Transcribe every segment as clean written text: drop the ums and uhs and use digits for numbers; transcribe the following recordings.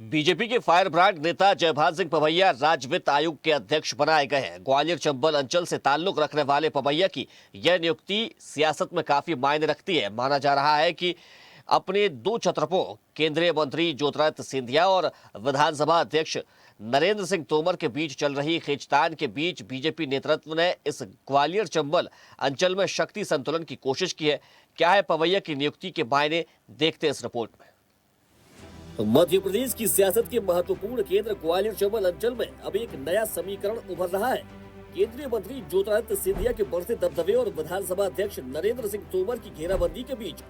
BJP के fire brand नेता जयभान सिंह पवैया राज्य वित्त आयोग के अध्यक्ष बनाए गए हैं। ग्वालियर चंबल अंचल से ताल्लुक रखने वाले पवैया की यह नियुक्ति सियासत में काफी मायने रखती है। माना जा रहा है कि अपने दो छत्रपों केंद्रीय मंत्री ज्योतिरादित्य सिंधिया और विधानसभा अध्यक्ष नरेंद्र सिंह तोमर के बीच चल रही खींचतान के बीच बीजेपी नेतृत्व ने इस ग्वालियर चंबल अंचल में शक्ति संतुलन की कोशिश की है। क्या है पवैया की नियुक्ति के मायने, देखते इस रिपोर्ट में। मध्य प्रदेश की सियासत के महत्वपूर्ण केंद्र ग्वालियर चंबल अंचल में अब एक नया समीकरण उभर रहा है। केंद्रीय मंत्री ज्योतिरादित्य सिंधिया के बढ़ते दबदबे और विधानसभा अध्यक्ष नरेंद्र सिंह तोमर की घेराबंदी के बीच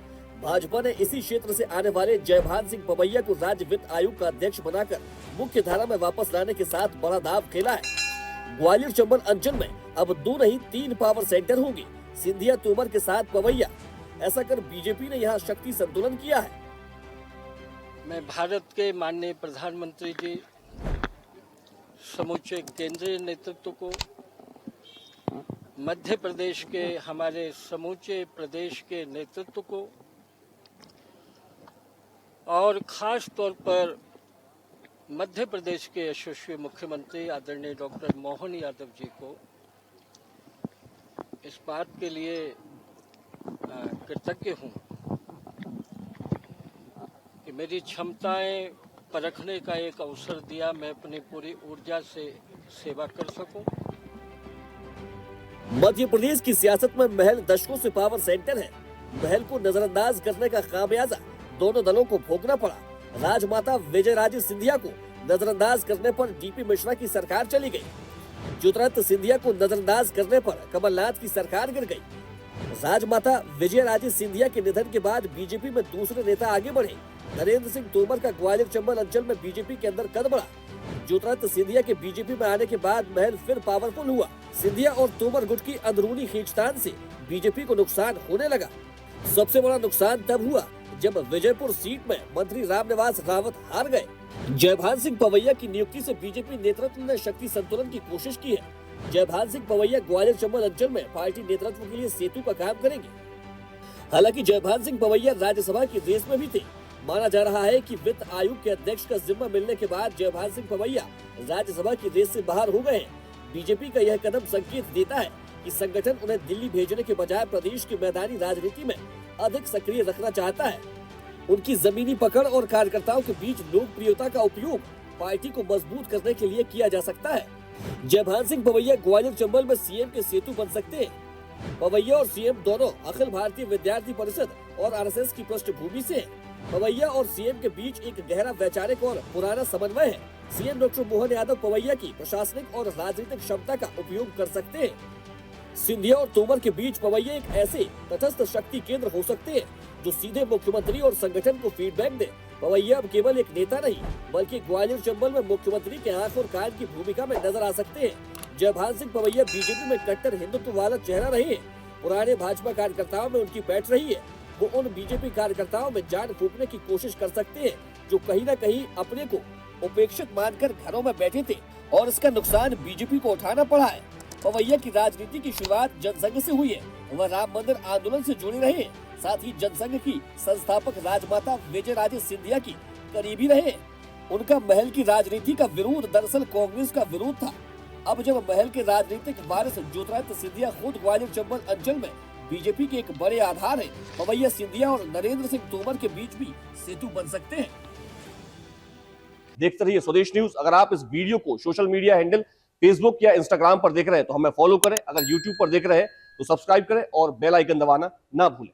भाजपा ने इसी क्षेत्र से आने वाले जयभान सिंह पवैया को राज्य वित्त आयोग का अध्यक्ष बनाकर मुख्य धारा में वापस लाने के साथ बड़ा दाव खेला है। ग्वालियर चंबल अंचल में अब 2 नहीं 3 पावर सेंटर होंगे, सिंधिया तोमर के साथ पवैया। ऐसा कर बीजेपी ने यहाँ शक्ति संतुलन किया है। मैं भारत के माननीय प्रधानमंत्री जी, समूचे केंद्रीय नेतृत्व को, मध्य प्रदेश के हमारे समूचे प्रदेश के नेतृत्व को और खास तौर पर मध्य प्रदेश के यशस्वी मुख्यमंत्री आदरणीय डॉक्टर मोहन यादव जी को इस बात के लिए कृतज्ञ हूँ कि मेरी क्षमताएं परखने का एक अवसर दिया, मैं अपनी पूरी ऊर्जा से सेवा कर सकूं। मध्य प्रदेश की सियासत में महल दशकों से पावर सेंटर है। महल को नजरअंदाज करने का खामियाजा दोनों दलों को भोगना पड़ा। राजमाता विजयराजे सिंधिया को नजरअंदाज करने पर डीपी मिश्रा की सरकार चली गई। ज्योतिरादित्य सिंधिया को नजरअंदाज करने पर कमलनाथ की सरकार गिर गई। राजमाता विजयराजे सिंधिया के निधन के बाद बीजेपी में दूसरे नेता आगे बढ़े। नरेंद्र सिंह तोमर का ग्वालियर चंबल अंचल में बीजेपी के अंदर कद बढ़ा। ज्योतिरादित्य सिंधिया के बीजेपी में आने के बाद महल फिर पावरफुल हुआ। सिंधिया और तोमर गुट की अंदरूनी खींचतान से बीजेपी को नुकसान होने लगा। सबसे बड़ा नुकसान तब हुआ जब विजयपुर सीट में मंत्री रामनिवास रावत हार गए। जयभान सिंह पवैया की नियुक्ति से बीजेपी नेतृत्व ने शक्ति संतुलन की कोशिश की है। जयभान सिंह पवैया ग्वालियर चंबल अंचल में पार्टी नेतृत्व के लिए सेतु का काम करेंगे। हालांकि जयभान सिंह पवैया राज्यसभा की रेस में भी थे। माना जा रहा है कि वित्त आयोग के अध्यक्ष का जिम्मा मिलने के बाद जयभान सिंह पवैया राज्यसभा की रेस से बाहर हो गए हैं। बीजेपी का यह कदम संकेत देता है कि संगठन उन्हें दिल्ली भेजने के बजाय प्रदेश की मैदानी राजनीति में अधिक सक्रिय रखना चाहता है। उनकी जमीनी पकड़ और कार्यकर्ताओं के बीच लोकप्रियता का उपयोग पार्टी को मजबूत करने के लिए किया जा सकता है। जयभान सिंह पवैया ग्वालियर चंबल में सीएम के सेतु बन सकते हैं। पवैया और सीएम दोनों अखिल भारतीय विद्यार्थी परिषद और आरएसएस की पृष्ठभूमि से हैं। पवैया और सीएम के बीच एक गहरा वैचारिक और पुराना समन्वय है। सीएम डॉक्टर मोहन यादव पवैया की प्रशासनिक और राजनीतिक क्षमता का उपयोग कर सकते हैं। सिंधिया और तोमर के बीच पवैया एक ऐसे तटस्थ शक्ति केंद्र हो सकते हैं जो सीधे मुख्यमंत्री और संगठन को फीडबैक दे। पवैया अब केवल एक नेता नहीं बल्कि ग्वालियर चंबल में मुख्यमंत्री के आंख और कान की भूमिका में नजर आ सकते हैं। जयभान सिंह पवैया बीजेपी में कट्टर हिंदुत्व वाला चेहरा रहे हैं। पुराने भाजपा कार्यकर्ताओं में उनकी बैठ रही है। वो उन बीजेपी कार्यकर्ताओं में जान फूंकने की कोशिश कर सकते हैं जो कहीं न कहीं अपने को उपेक्षित मानकर घरों में बैठे थे और इसका नुकसान बीजेपी को उठाना पड़ा है। पवैया की राजनीति की शुरुआत जनसंघ से हुई है। वह राम मंदिर आंदोलन से जुड़े रहे, साथ ही जनसंघ की संस्थापक राजमाता विजयराजे सिंधिया की करीबी रहे। उनका महल की राजनीति का विरोध दरअसल कांग्रेस का विरोध था। अब जब महल के राजनीतिक वारिस ज्योतिरादित्य सिंधिया खुद ग्वालियर चंबल अंचल में बीजेपी के एक बड़े आधार है, पवैया सिंधिया और नरेंद्र सिंह तोमर के बीच भी सेतु बन सकते हैं। देखते रहिए स्वदेश न्यूज। अगर आप इस वीडियो को सोशल मीडिया हैंडल फेसबुक या इंस्टाग्राम पर देख रहे हैं तो हमें फॉलो करें। अगर यूट्यूब पर देख रहे हैं तो सब्सक्राइब करें और बेल आइकन दबाना ना भूलें।